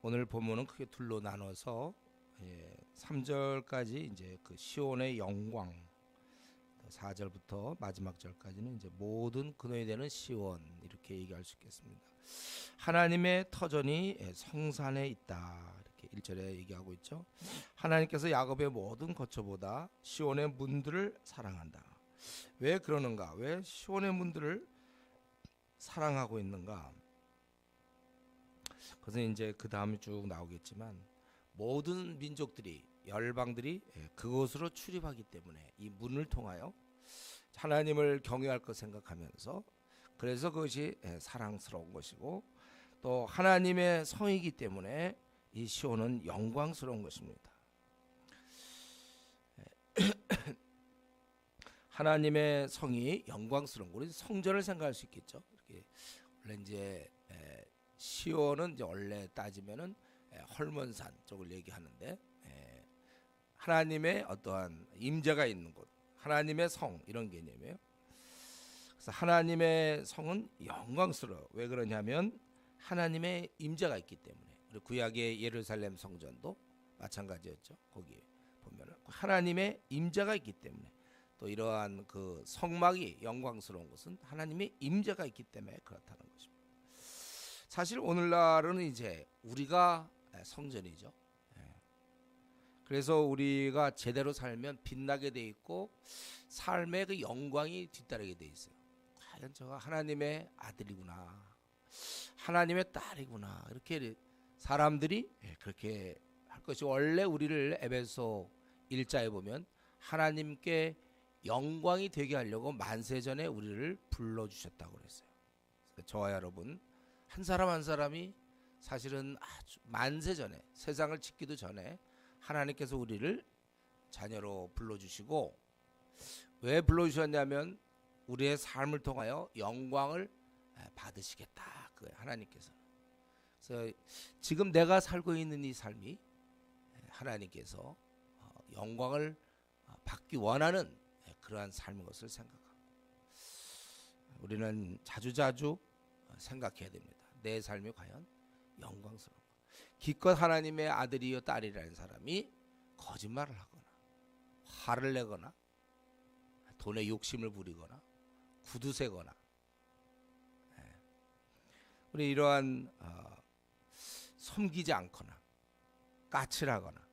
오늘 본문은 크게 둘로 나눠서 3절까지 이제 그 시온의 영광, 4절부터 마지막 절까지는 이제 모든 근원이 되는 시온 이렇게 얘기할 수 있겠습니다. 하나님의 터전이 성산에 있다 이렇게 1절에 얘기하고 있죠. 하나님께서 야곱의 모든 거처보다 시온의 문들을 사랑한다. 왜 그러는가? 왜 시온의 문들을 사랑하고 있는가? 그것은 이제 그 다음에 쭉 나오겠지만 모든 민족들이 열방들이 그곳으로 출입하기 때문에 이 문을 통하여 하나님을 경외할 것 생각하면서 그래서 그것이 사랑스러운 것이고 또 하나님의 성이기 때문에 이 시온은 영광스러운 것입니다. 하나님의 성이 영광스러운 우리 성전을 생각할 수 있겠죠. 이렇게 원래 이제 시온은 이제 원래 따지면은 헐몬산 쪽을 얘기하는데 하나님의 어떠한 임재가 있는 곳, 하나님의 성 이런 개념이에요. 그래서 하나님의 성은 영광스러워. 왜 그러냐면 하나님의 임재가 있기 때문에. 그리고 구약의 예루살렘 성전도 마찬가지였죠. 거기 보면은 하나님의 임재가 있기 때문에 또 이러한 그 성막이 영광스러운 것은 하나님의 임재가 있기 때문에 그렇다는 것입니다. 사실 오늘날은 이제 우리가 성전이죠. 그래서 우리가 제대로 살면 빛나게 돼 있고 삶의 그 영광이 뒤따르게 돼 있어요. 과연 저가 하나님의 아들이구나, 하나님의 딸이구나 이렇게 사람들이 그렇게 할 것이 원래 우리를 에베소 1자에 보면 하나님께 영광이 되게 하려고 만세전에 우리를 불러주셨다고 그랬어요. 저와 여러분 한 사람 한 사람이 사실은 아주 만세전에 세상을 짓기도 전에 하나님께서 우리를 자녀로 불러주시고 왜 불러주셨냐면 우리의 삶을 통하여 영광을 받으시겠다 그거예요. 하나님께서. 그래서 지금 내가 살고 있는 이 삶이 하나님께서 영광을 받기 원하는 그러한 삶인 것을 생각합니다. 우리는 자주자주 생각해야 됩니다. 내 삶이 과연 영광스러운 기껏 하나님의 아들이요 딸이라는 사람이 거짓말을 하거나 화를 내거나 돈에 욕심을 부리거나 구두세거나 우리 이러한 섬기지 않거나 까칠하거나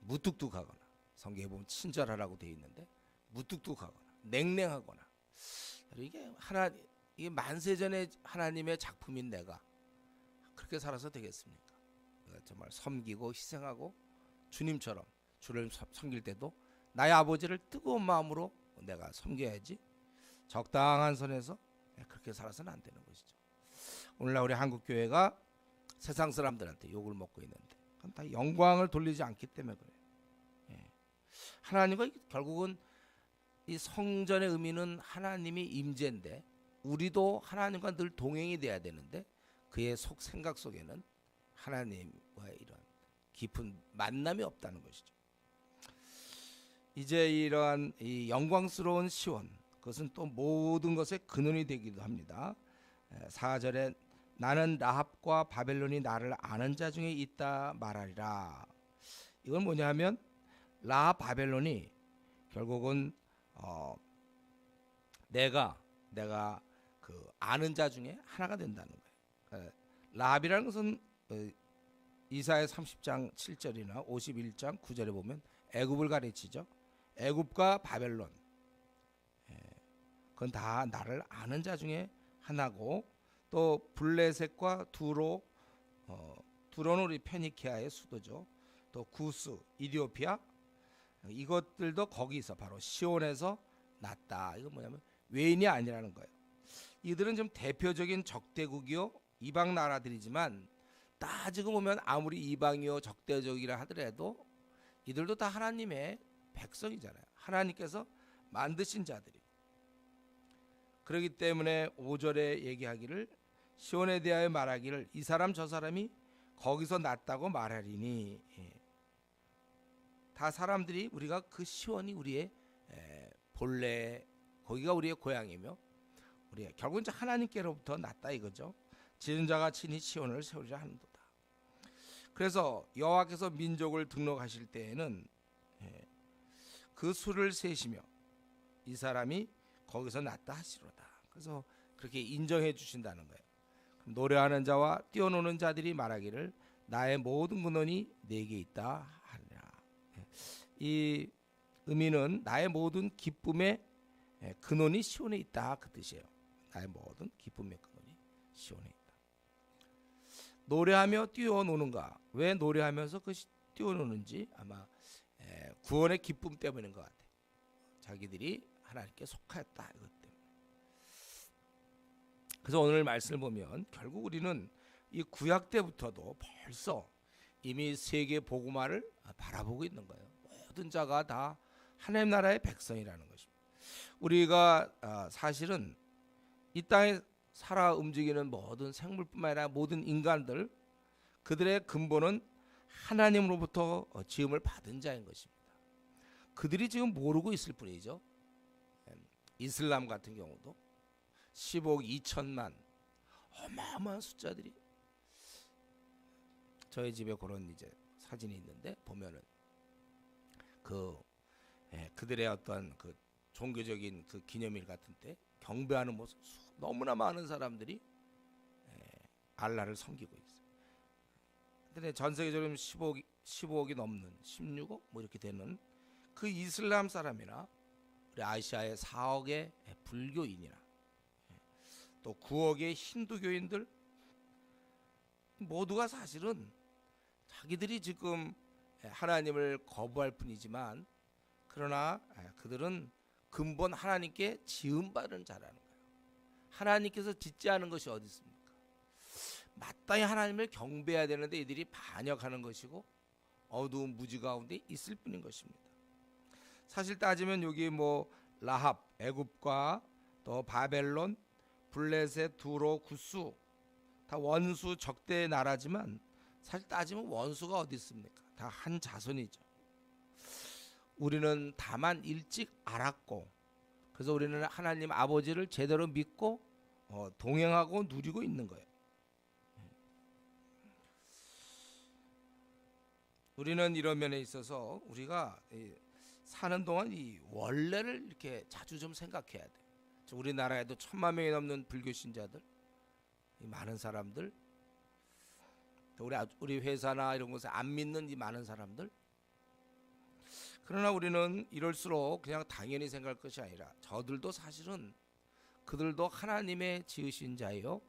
무뚝뚝하거나 성경에 보면 친절하라고 되어 있는데 무뚝뚝하거나 냉랭하거나 이게 만세전에 하나님의 작품인 내가 그렇게 살아서 되겠습니까? 정말 섬기고 희생하고 주님처럼 주를 섬길 때도 나의 아버지를 뜨거운 마음으로 내가 섬겨야지 적당한 선에서 그렇게 살아서는 안 되는 것이죠. 오늘날 우리 한국교회가 세상 사람들한테 욕을 먹고 있는데 그건 다 영광을 돌리지 않기 때문에 그래요. 하나님과 결국은 이 성전의 의미는 하나님이 임재인데 우리도 하나님과 늘 동행이 돼야 되는데 그의 생각 속에는 하나님과의 이런 깊은 만남이 없다는 것이죠. 이제 이러한 이 영광스러운 시온 그것은 또 모든 것의 근원이 되기도 합니다. 4절에 나는 라합과 바벨론이 나를 아는 자 중에 있다 말하리라. 이건 뭐냐면 라합 바벨론이 결국은 내가 그 아는 자 중에 하나가 된다는 거예요. 라합이라는 것은 이사야 30장 7절이나 51장 9절에 보면 애굽을 가르치죠. 애굽과 바벨론 그건 다 나를 아는 자 중에 하나고 또 블레셋과 두로는 우리 페니키아의 수도죠. 또 구스, 이디오피아 이것들도 거기서 바로 시온에서 났다. 이건 뭐냐면 외인이 아니라는 거예요. 이들은 좀 대표적인 적대국이요 이방 나라들이지만 따지고 보면 아무리 이방이요 적대적이라 하더라도 이들도 다 하나님의 백성이잖아요. 하나님께서 만드신 자들이. 그렇기 때문에 5절에 얘기하기를 시온에 대하여 말하기를 이 사람 저 사람이 거기서 났다고 말하리니 다 사람들이 우리가 그 시온이 우리의 본래 거기가 우리의 고향이며 우리가 결국 이제 하나님께로부터 났다 이거죠. 지은 자가 친히 시온을 세우리라 하는도다. 그래서 여호와께서 민족을 등록하실 때에는 그 수를 세시며 이 사람이 거기서 났다 하시로다. 그래서 그렇게 인정해 주신다는 거예요. 노래하는 자와 뛰어노는 자들이 말하기를 나의 모든 근원이 내게 있다 하리라. 이 의미는 나의 모든 기쁨의 근원이 시온에 있다, 그 뜻이에요. 나의 모든 기쁨의 근원이 시온에 있다. 노래하며 뛰어노는가? 왜 노래하면서 그 뛰어노는지 아마 구원의 기쁨 때문인 것 같아요. 자기들이 하나님께 속하였다, 이것 때문에. 그래서 오늘 말씀을 보면 결국 우리는 이 구약 때부터도 벌써 이미 세계 복음화를 바라보고 있는 거예요. 모든 자가 다 하나님 나라의 백성이라는 것입니다. 우리가 사실은 이 땅에 살아 움직이는 모든 생물뿐만 아니라 모든 인간들, 그들의 근본은 하나님으로부터 지음을 받은 자인 것입니다. 그들이 지금 모르고 있을 뿐이죠. 이슬람 같은 경우도 10억 2천만 어마어마한 숫자들이, 저희 집에 그런 이제 사진이 있는데 보면은 그들의 어떤 그 종교적인 그 기념일 같은 때 경배하는 모습, 너무나 많은 사람들이 알라를 섬기고 있어요. 근데 전 세계적으로 15억이 넘는 16억 뭐 이렇게 되는 그 이슬람 사람이나 우리 아시아의 4억의 불교인이나 또 9억의 힌두교인들 모두가 사실은 자기들이 지금 하나님을 거부할 뿐이지만, 그러나 그들은 근본 하나님께 지음받은 자라는 거예요. 하나님께서 짓지 않은 것이 어디 있습니까? 마땅히 하나님을 경배해야 되는데 이들이 반역하는 것이고 어두운 무지 가운데 있을 뿐인 것입니다. 사실 따지면 여기 뭐 라합, 애굽과 또 바벨론, 블레셋, 두로, 구스 다 원수 적대의 나라지만 사실 따지면 원수가 어디 있습니까? 다 한 자손이죠. 우리는 다만 일찍 알았고, 그래서 우리는 하나님 아버지를 제대로 믿고 동행하고 누리고 있는 거예요. 우리는 이런 면에 있어서 우리가 사는 동안 이 원래를 이렇게 자주 좀 생각해야 돼. 우리나라에도 1,000만 명이 넘는 불교 신자들, 많은 사람들, 우리 회사나 이런 곳에 안 믿는 이 많은 사람들. 그러나 우리는 이럴수록 그냥 당연히 생각할 것이 아니라 저들도 사실은 그들도 하나님의 지으신 자예요.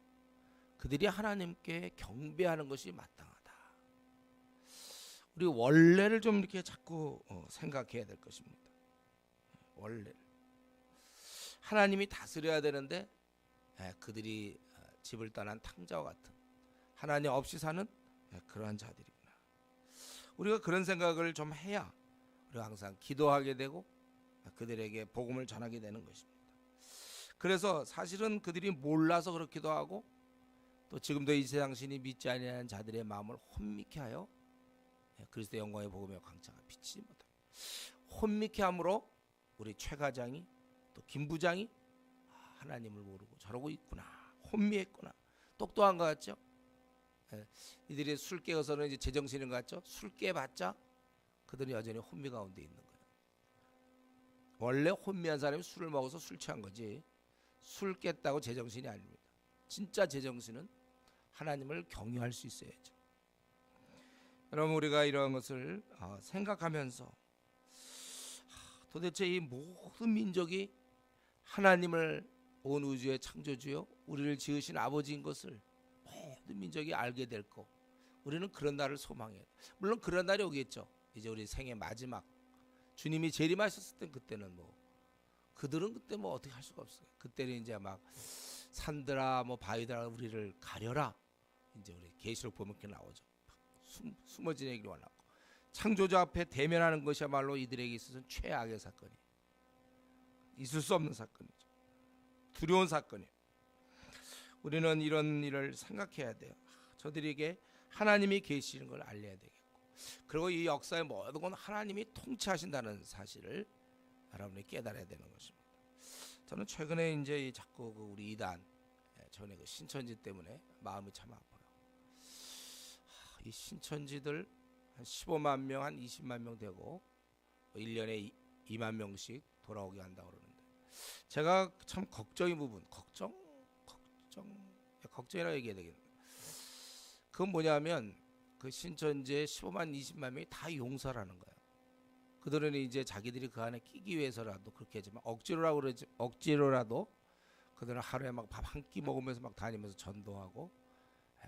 그들이 하나님께 경배하는 것이 마땅하다. 우리 원래를 좀 이렇게 자꾸 생각해야 될 것입니다. 원래 하나님이 다스려야 되는데 그들이 집을 떠난 탕자와 같은, 하나님 없이 사는 그러한 자들이구나. 우리가 그런 생각을 좀 해야 우리가 항상 기도하게 되고 그들에게 복음을 전하게 되는 것입니다. 그래서 사실은 그들이 몰라서 그렇기도 하고, 또 지금도 이 세상 신이 믿지 아니하는 자들의 마음을 혼미케 하여 그리스도의 영광의 복음의 광채가 비치지 못합니다. 혼미케 함으로 우리 최 과장이 또 김 부장이 하나님을 모르고 저러고 있구나, 혼미했구나, 똑똑한 것 같죠? 이들이 술 깨어서는 이제 제정신인 것 같죠? 술 깨봤자 그들은 여전히 혼미 가운데 있는 거예요. 원래 혼미한 사람이 술을 먹어서 술 취한 거지, 술 깼다고 제정신이 아닙니다. 진짜 제정신은 하나님을 경유할 수 있어야죠. 여러분, 우리가 이런 것을 생각하면서 도대체 이 모든 민족이 하나님을 온 우주의 창조주요 우리를 지으신 아버지인 것을 모든 민족이 알게 될 거, 우리는 그런 날을 소망해요. 물론 그런 날이 오겠죠. 이제 우리 생애 마지막 주님이 재림하셨을 때, 그때는 뭐 그들은 그때 뭐 어떻게 할 수가 없어요. 그때는 이제 막 산들아 뭐 바위들아 우리를 가려라, 이제 우리 계시록 보면 그렇게 나오죠. 숨어진 얘기가 나오고, 창조주 앞에 대면하는 것이야말로 이들에게 있어서는 최악의 사건이, 있을 수 없는 사건이죠. 두려운 사건이에요. 우리는 이런 일을 생각해야 돼요. 저들에게 하나님이 계시는 걸 알려야 되겠고, 그리고 이 역사의 모든 건 하나님이 통치하신다는 사실을 여러분이 깨달아야 되는 것입니다. 저는 최근에 이제 자꾸 우리 이단, 전에 그 신천지 때문에 마음이 참 아파요. 이 신천지들 한 15만 명, 한 20만 명 되고 1년에 2만 명씩 돌아오게 한다고 그러는데, 제가 참 걱정인 부분, 걱정이라고 얘기해야 되겠네. 그건 뭐냐면 그 신천지의 15만 20만 명이 다 용서라는 거예요. 그들은 이제 자기들이 그 안에 끼기 위해서라도 그렇게 하지만 억지로라도 그들은 하루에 막 밥 한 끼 먹으면서 막 다니면서 전도하고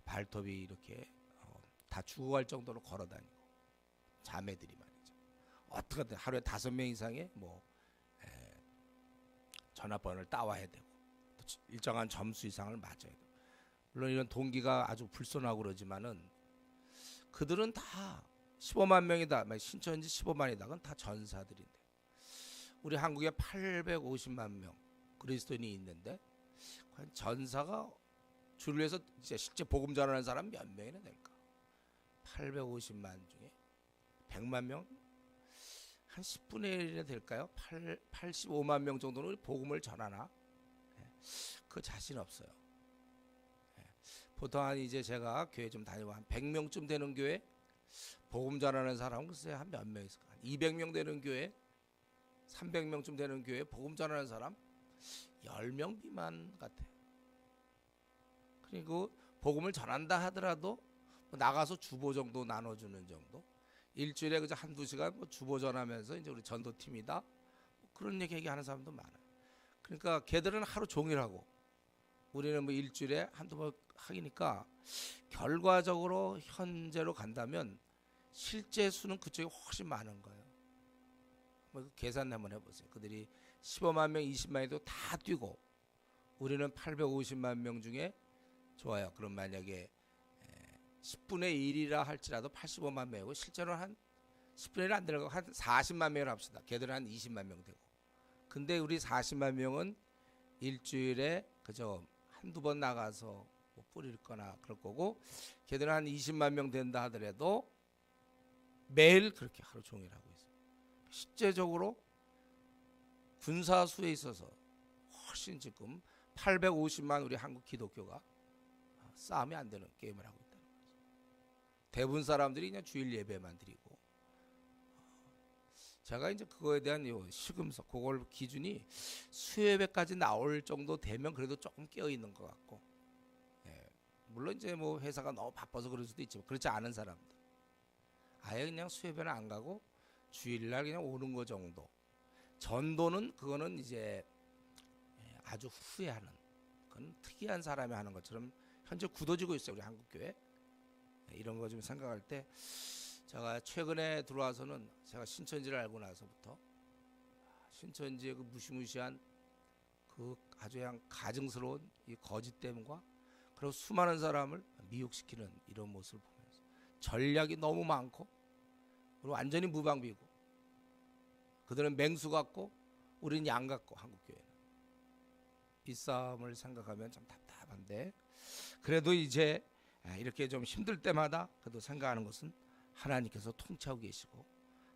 발톱이 이렇게 다 죽어갈 정도로 걸어다니고, 자매들이 말이죠. 어떻게든 하루에 5명 이상의 뭐 전화번호를 따와야 되고 또 일정한 점수 이상을 맞아야 되고, 물론 이런 동기가 아주 불손하고 그러지만은 그들은 다 15만 명이다, 신천지 15만이다, 그건 다 전사들인데, 우리 한국에 850만 명 그리스도인이 있는데 과연 전사가 주를 위해서 실제 복음 전하는 사람 몇 명이나 될까? 850만 중에 100만 명? 한 10분의 1이나 될까요? 85만 명 정도는 복음을 전하나? 그 자신 없어요. 보통 한 이제 제가 교회 좀 다니고 한 100명쯤 되는 교회 복음 전하는 사람은 글쎄 한 몇 명 있을까? 200명 되는 교회, 300명쯤 되는 교회 복음 전하는 사람 10명 미만 같아요. 그리고 복음을 전한다 하더라도 나가서 주보 정도 나눠주는 정도, 일주일에 그저 한두 시간 뭐 주보 전하면서 이제 우리 전도팀이다 그런 얘기하는 사람도 많아요. 그러니까 걔들은 하루 종일 하고 우리는 뭐 일주일에 한두 번 하기니까 결과적으로 현재로 간다면 실제 수는 그쪽이 훨씬 많은 거예요. 뭐 계산 한번 해보세요. 그들이 15만 명, 20만에도 다 뛰고 우리는 850만 명 중에, 좋아요, 그럼 만약에 10분의 1이라 할지라도 85만 명이고 실제로 한 10분의 1 안 되는 거 한 40만 명을 합시다. 걔들은 한 20만 명 되고. 근데 우리 40만 명은 일주일에 그저 한두 번 나가서 뭐 뿌릴 거나 그럴 거고, 걔들은 한 20만 명 된다 하더라도 매일 그렇게 하루 종일 하고 있어요. 실제적으로 군사수에 있어서 훨씬 지금 850만 우리 한국 기독교가 싸움이 안 되는 게임을 하고 있다는 거죠. 대부분 사람들이 그냥 주일 예배만 드리고, 제가 이제 그거에 대한 시금석, 그걸 기준이 수예배까지 나올 정도 되면 그래도 조금 깨어 있는 것 같고, 물론 이제 뭐 회사가 너무 바빠서 그럴 수도 있지만 그렇지 않은 사람들 아예 그냥 수예배는 안 가고 주일날 그냥 오는 거 정도. 전도는 그거는 이제 아주 후회하는, 그건 특이한 사람이 하는 것처럼 현재 굳어지고 있어요, 우리 한국교회. 이런 거 좀 생각할 때 제가 최근에 들어와서는, 제가 신천지를 알고 나서부터 신천지의 그 무시무시한 그 아주 그냥 가증스러운 이 거짓됨과 그리고 수많은 사람을 미혹시키는 이런 모습을 보면서 전략이 너무 많고 그리고 완전히 무방비고, 그들은 맹수 같고 우리는 양 같고, 한국교회는 이 싸움을 생각하면 참 답답한데, 그래도 이제 이렇게 좀 힘들 때마다 그래도 생각하는 것은 하나님께서 통치하고 계시고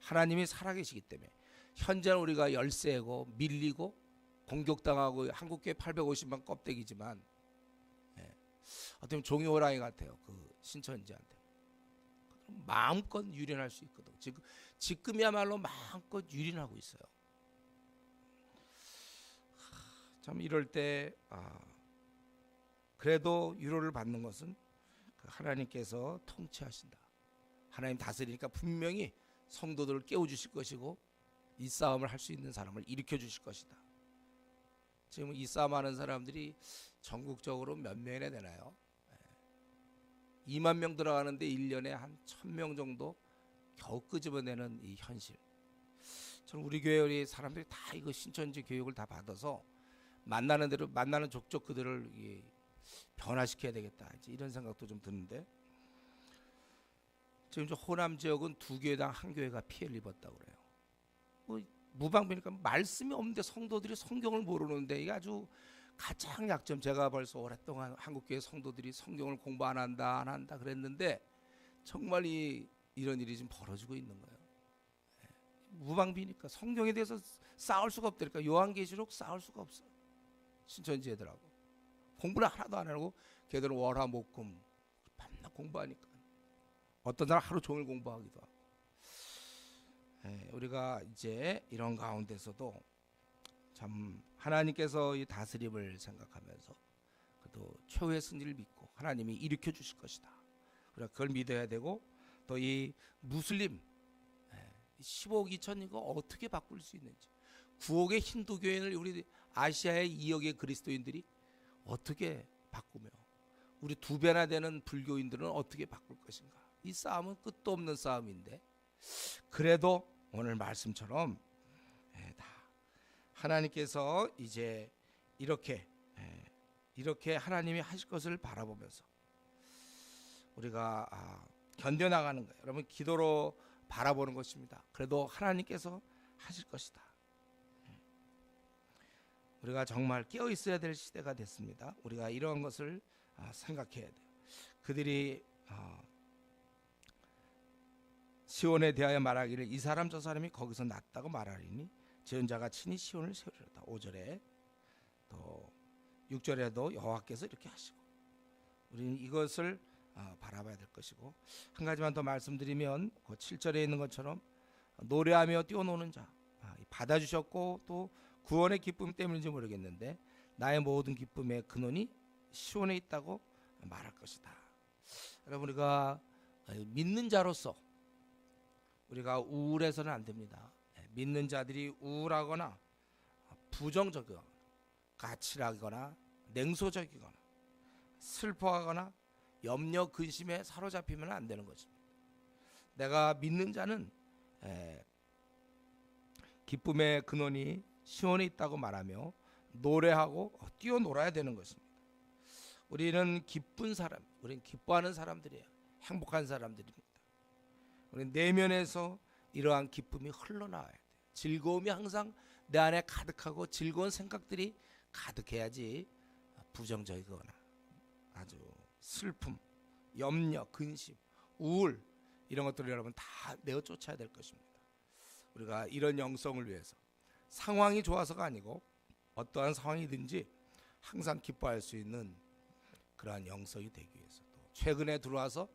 하나님이 살아계시기 때문에, 현재는 우리가 열세고 밀리고 공격당하고 한국교회 850만 껍데기지만 어떻게 보면 종이 호랑이 같아요. 그 신천지한테 마음껏 유린할 수 있거든. 지금이야말로 마음껏 유린하고 있어요. 참 이럴 때 그래도 위로를 받는 것은 하나님께서 통치하신다. 하나님 다스리니까 분명히 성도들을 깨워주실 것이고 이 싸움을 할 수 있는 사람을 일으켜 주실 것이다. 지금 이 싸움하는 사람들이 전국적으로 몇 명이나 되나요? 2만 명 들어가는데 1년에 한 1000명 정도 겨우 끄집어내는 이 현실. 저는 우리 교회 우리 사람들이 다 이거 신천지 교육을 다 받아서 만나는 대로 만나는 족족 그들을 변화시켜야 되겠다, 이런 생각도 좀 드는데, 지금 저 호남 지역은 2교회당 1교회가 피해를 입었다고 그래요. 뭐 무방비니까 말씀이 없는데 성도들이 성경을 모르는데, 이게 아주 가장 약점. 제가 벌써 오랫동안 한국교회 성도들이 성경을 공부 안 한다 그랬는데 정말 이런 일이 지금 벌어지고 있는 거예요. 무방비니까 성경에 대해서 싸울 수가 없다니까. 요한계시록 싸울 수가 없어요. 신천지 애들하고 공부를 하나도 안 하고, 걔들은 월화목금 밤낮 공부하니까 어떤 사람 하루 종일 공부하기도 하고. 우리가 이제 이런 가운데서도 참 하나님께서 이 다스림을 생각하면서 그래도 최후의 승리를 믿고 하나님이 일으켜 주실 것이다. 우리가 그걸 믿어야 되고, 또 이 무슬림 15억 2천 이거 어떻게 바꿀 수 있는지, 9억의 힌두교인을 우리 아시아의 2억의 그리스도인들이 어떻게 바꾸며 우리 2배나 되는 불교인들은 어떻게 바꿀 것인가. 이 싸움은 끝도 없는 싸움인데, 그래도 오늘 말씀처럼 다 하나님께서 이제 이렇게 하나님이 하실 것을 바라보면서 우리가 견뎌나가는 거예요. 여러분, 기도로 바라보는 것입니다. 그래도 하나님께서 하실 것이다. 우리가 정말 깨어 있어야 될 시대가 됐습니다. 우리가 이러한 것을 생각해야 돼요. 그들이 시온에 대하여 말하기를 이 사람 저 사람이 거기서 났다고 말하리니 제언자가 친히 시온을 세우리로다. 5절에 또 6절에도 여호와께서 이렇게 하시고, 우리는 이것을 바라봐야 될 것이고, 한 가지만 더 말씀드리면 그 7절에 있는 것처럼 노래하며 뛰어노는 자 받아주셨고, 또 구원의 기쁨 때문인지 모르겠는데 나의 모든 기쁨의 근원이 시온에 있다고 말할 것이다. 여러분, 우리가 믿는 자로서 우리가 우울해서는 안 됩니다. 믿는 자들이 우울하거나 부정적이거나 까칠하거나 냉소적이거나 슬퍼하거나 염려 근심에 사로잡히면 안 되는 것입니다. 내가 믿는 자는 기쁨의 근원이 시온에 있다고 말하며 노래하고 뛰어놀아야 되는 것입니다. 우리는 기쁜 사람, 우리는 기뻐하는 사람들이에요. 행복한 사람들입니다. 우리 내면에서 이러한 기쁨이 흘러나와야 돼요. 즐거움이 항상 내 안에 가득하고 즐거운 생각들이 가득해야지 부정적이거나 아주 슬픔, 염려, 근심, 우울 이런 것들을 여러분 다 내어 쫓아야 될 것입니다. 우리가 이런 영성을 위해서 상황이 좋아서가 아니고 어떠한 상황이든지 항상 기뻐할 수 있는 그러한 영성이 되기 위해서, 또 최근에 들어와서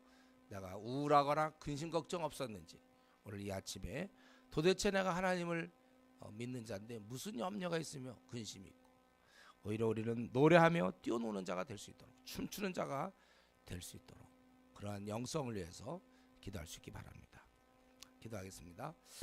내가 우울하거나 근심 걱정 없었는지 오늘 이 아침에 도대체 내가 하나님을 믿는 자인데 무슨 염려가 있으며 근심이 있고, 오히려 우리는 노래하며 뛰어노는 자가 될 수 있도록, 춤추는 자가 될 수 있도록 그러한 영성을 위해서 기도할 수 있기 바랍니다. 기도하겠습니다.